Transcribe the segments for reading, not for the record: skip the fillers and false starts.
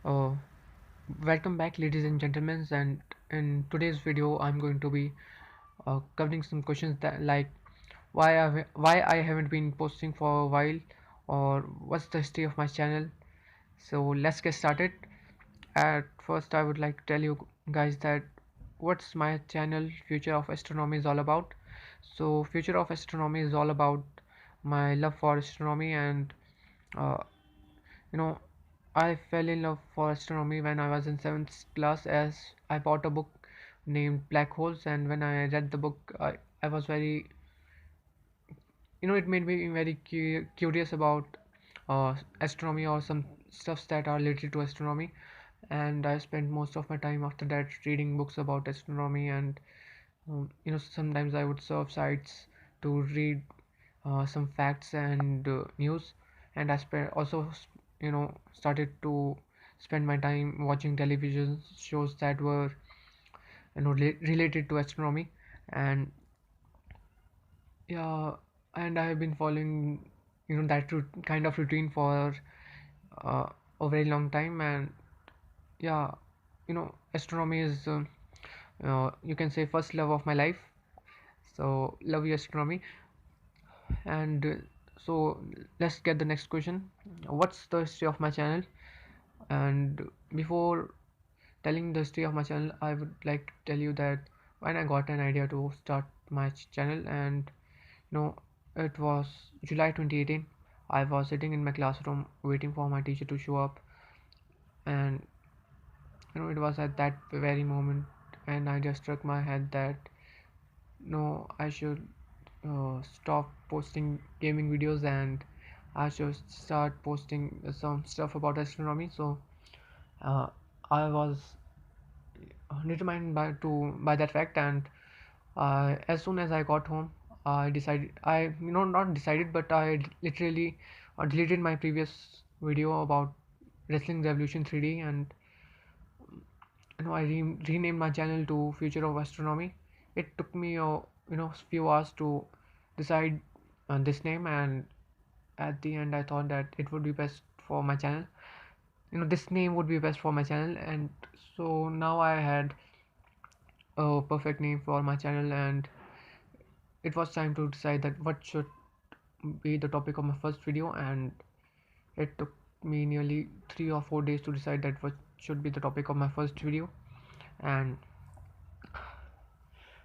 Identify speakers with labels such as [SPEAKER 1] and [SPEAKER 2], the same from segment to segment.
[SPEAKER 1] Uh, Welcome back, ladies and gentlemen. And in today's video, I'm going to be covering some questions that like why I haven't been posting for a while, or what's the history of my channel. So let's get started. At first, I would like to tell you guys that what's my channel Future of Astronomy is all about. So Future of Astronomy is all about my love for astronomy and uh, you know, I fell in love for astronomy when I was in 7th class as I bought a book named Black Holes, and when I read the book, I was very, it made me very curious about astronomy or some stuffs that are related to astronomy. And I spent most of my time after that reading books about astronomy, and sometimes I would surf sites to read some facts and news. And I started to spend my time watching television shows that were related to astronomy. And yeah, and I have been following that kind of routine for uh, a very long time. And yeah, astronomy is you can say first love of my life. So love you, astronomy. And so let's get the next question. What's the history of my channel? And before telling the history of my channel, I would like to tell you that when I got an idea to start my channel, and it was July 2018. I was sitting in my classroom waiting for my teacher to show up, and it was at that very moment, and I just struck my head that no, I should stop posting gaming videos, and I should start posting some stuff about astronomy. So uh, I was determined by that fact. And as soon as I got home, I decided, I not decided, but I literally deleted my previous video about Wrestling Revolution 3D, and I renamed my channel to Future of Astronomy. It took me few hours to decide on this name, and at the end I thought that it would be best for my channel. This name would be best for my channel, and so now I had a perfect name for my channel, and it was time to decide that what should be the topic of my first video. And it took me nearly 3 or 4 days to decide that what should be the topic of my first video. And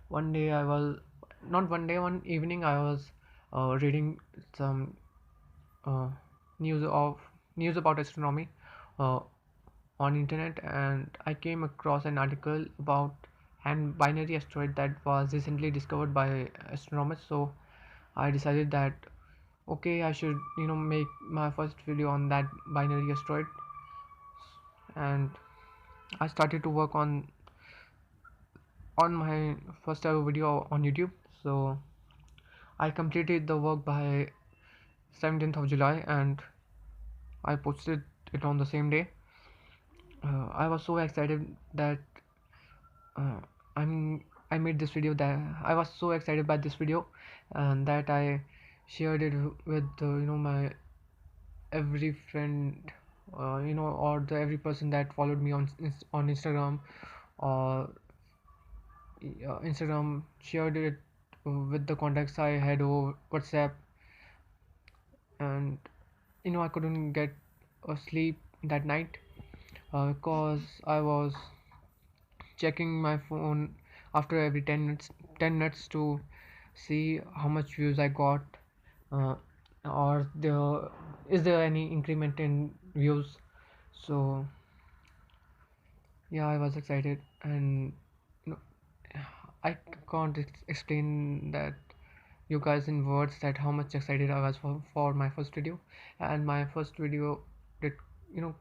[SPEAKER 1] one day I was not one day one evening I was reading some uh, news of news about astronomy uh, on internet, and I came across an article about an binary asteroid that was recently discovered by astronomers. So I decided that okay, I should make my first video on that binary asteroid. And I started to work on my first ever video on YouTube. So I completed the work by 17th of July, and I posted it on the same day. I was so excited that uh, I made this video, that I was so excited by this video, and that I shared it with my every friend, or the every person that followed me on Instagram, or Instagram, shared it with the contacts I had over WhatsApp. And I couldn't get a sleep that night because I was checking my phone after every 10 minutes to see how much views I got, uh, or there is there any increment in views. So yeah, I was excited, and you know, I can't explain that you guys in words that how much excited I was for my first video. And my first video did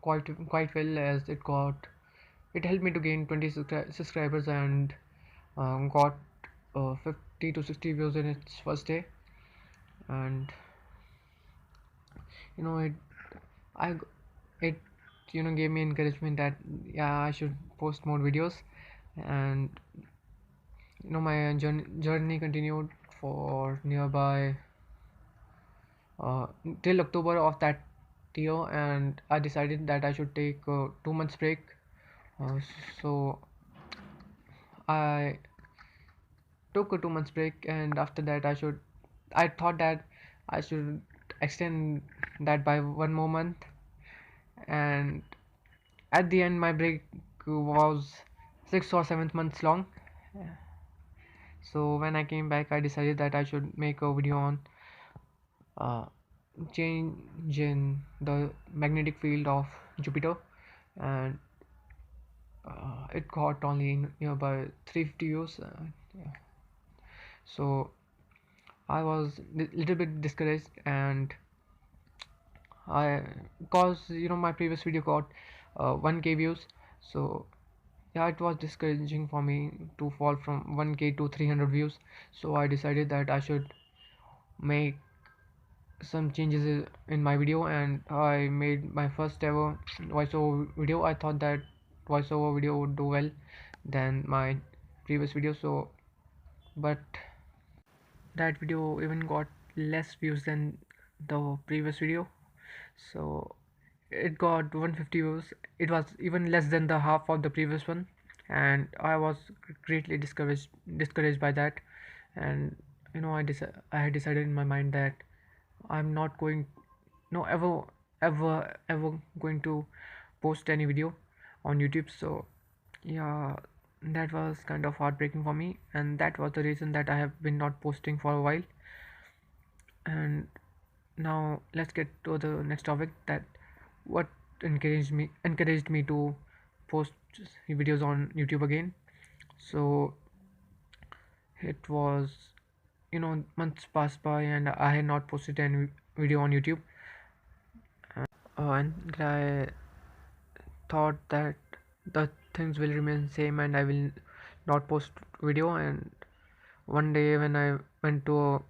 [SPEAKER 1] quite well, as it helped me to gain 20 subscribers, and got 50 to 60 views in its first day. And you know it I it gave me encouragement that yeah, I should post more videos. And my journey continued for nearby uh, till October of that year, and I decided that I should take 2 months break. Uh, so I took a 2 months break, and after that I thought that I should extend that by 1 more month, and at the end my break was 6 or 7 months long. So when I came back, I decided that I should make a video on uh, change in the magnetic field of Jupiter, and it got only nearby 350 views. Yeah. So I was little bit discouraged, and I, because my previous video got 1K views, so yeah, it was discouraging for me to fall from 1K to 300 views. So I decided that I should make some changes in my video, and I made my first ever voiceover video. I thought that voiceover video would do well than my previous video, so but that video even got less views than the previous video. So it got 150 views. It was even less than the half of the previous one, and I was greatly discouraged by that. And I had decided in my mind that I'm not going, no, ever going to post any video on YouTube. So yeah, that was kind of heartbreaking for me, and that was the reason that I have been not posting for a while. And now let's get to the next topic, that what encouraged me to post videos on YouTube again. So it was, months passed by and I had not posted any video on YouTube. And I thought that the things will remain same and I will not post video. And one day when I went to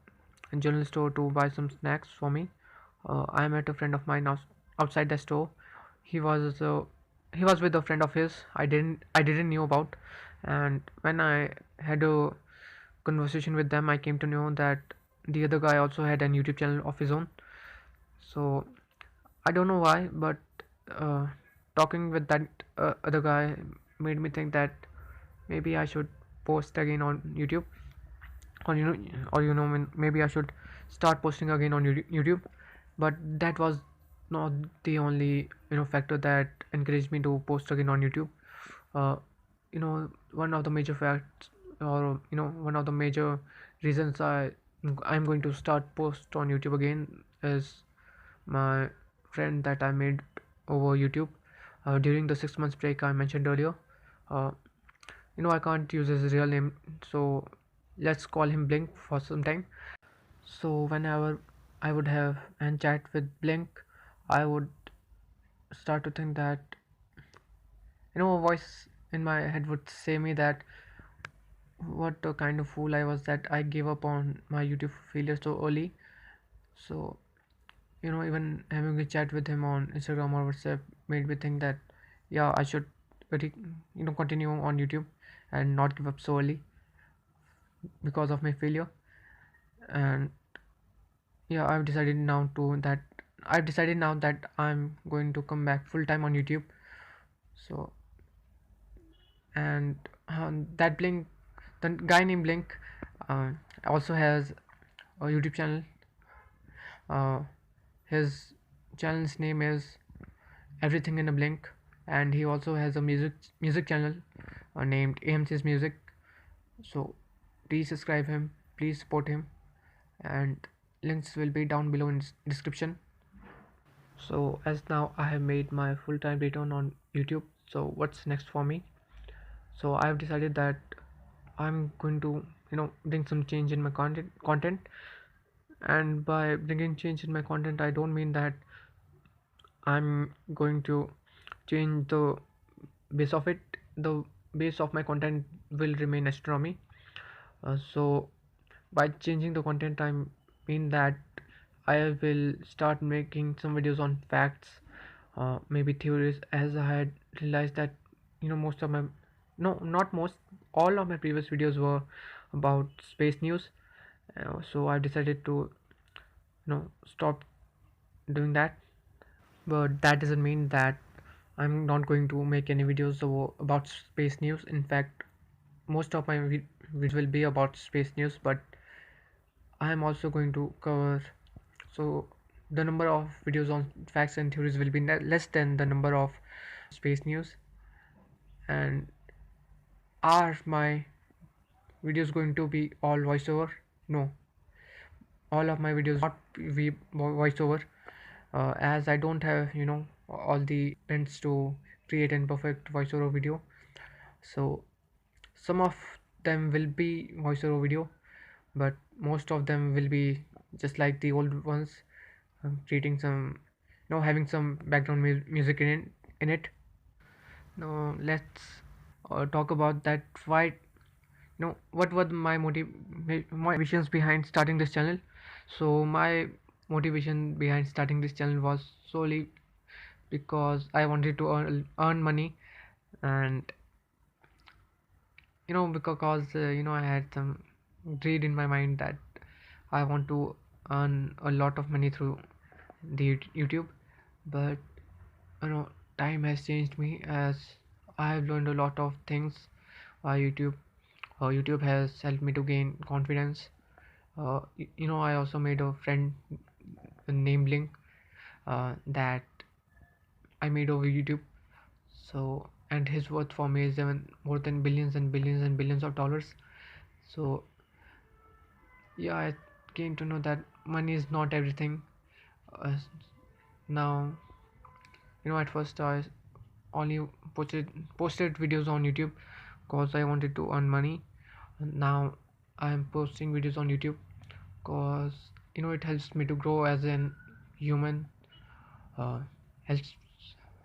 [SPEAKER 1] a general store to buy some snacks for me, I met a friend of mine outside the store. He was he was with a friend of his I didn't knew about, and when I had a conversation with them, I came to know that the other guy also had a YouTube channel of his own. So I don't know why, but uh, talking with that other guy made me think that maybe I should post again on YouTube, or maybe I should start posting again on YouTube. But that was not the only factor that encouraged me to post again on YouTube. uh, one of the major facts, or one of the major reasons I'm going to start post on YouTube again is my friend that I made over YouTube during the 6 months break I mentioned earlier. uh, I can't use his real name, so let's call him Blink for some time. So whenever I would have and chat with Blink, I would start to think that a voice in my head would say me that what a kind of fool I was that I gave up on my YouTube failure so early. So even having a chat with him on Instagram or WhatsApp made me think that yeah, I should continue on YouTube and not give up so early because of my failure. And yeah, I've decided now that I'm going to come back full time on YouTube. So, and that Blink, the guy named Blink, uh, also has a YouTube channel. uh, his channel's name is Everything in a Blink, and he also has a music channel named AMC's Music. So please subscribe him, please support him, and links will be down below in description. So as now I have made my full-time return on YouTube, so what's next for me? So I have decided that I'm going to bring some change in my content. And by bringing change in my content, I don't mean that I'm going to change the base of it. The base of my content will remain astronomy. So by changing the content, I mean that I will start making some videos on facts, maybe theories, as I had realized that most of my, no, not most, all of my previous videos were about space news. So I decided to stop doing that. but that doesn't mean that I'm not going to make any videos about space news. In fact, most of my videos will be about space news, but I am also going to cover, so the number of videos on facts and theories will be less than the number of space news. And are my videos going to be all voiceover? No, all of my videos not be voiceover, as I don't have all the pens to create an perfect voiceover video. So some of them will be voiceover video, but most of them will be just like the old ones, creating some, having some background music in it. Now let's talk about that. Why, what were my motivations behind starting this channel? So my motivation behind starting this channel was solely because I wanted to earn money. And because I had some greed in my mind that I want to earn a lot of money through the YouTube. But you know time has changed me, as I have learned a lot of things by YouTube. YouTube has helped me to gain confidence. I also made a friend named Link, that I made over YouTube. So, and his worth for me is even more than billions and billions and billions of dollars. So yeah, I came to know that money is not everything. Now, at first I only posted videos on YouTube because I wanted to earn money. And now I am posting videos on YouTube because it helps me to grow as an human. uh, helps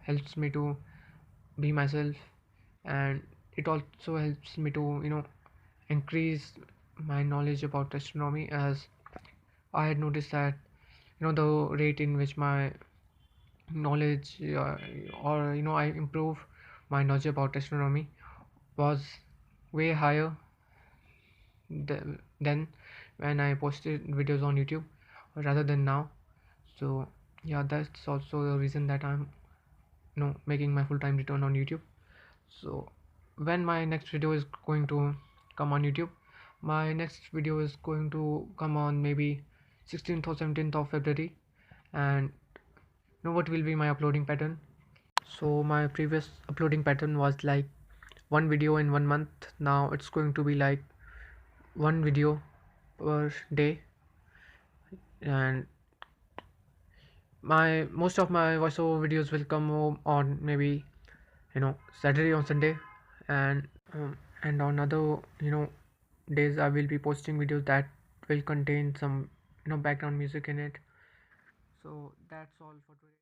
[SPEAKER 1] helps me to be myself, and it also helps me to increase my knowledge about astronomy, as I had noticed that the rate in which my knowledge, or I improve my knowledge about astronomy, was way higher than when I posted videos on YouTube rather than now. So yeah, that's also the reason that I'm making my full-time return on YouTube. So when my next video is going to come on YouTube, my next video is going to come on maybe 16th or 17th of February. And what will be my uploading pattern? So my previous uploading pattern was like one video in 1 month. Now it's going to be like one video per day. And my most of my voiceover videos will come on maybe Saturday or Sunday. And and on other days I will be posting videos that will contain some background music in it. So that's all for today.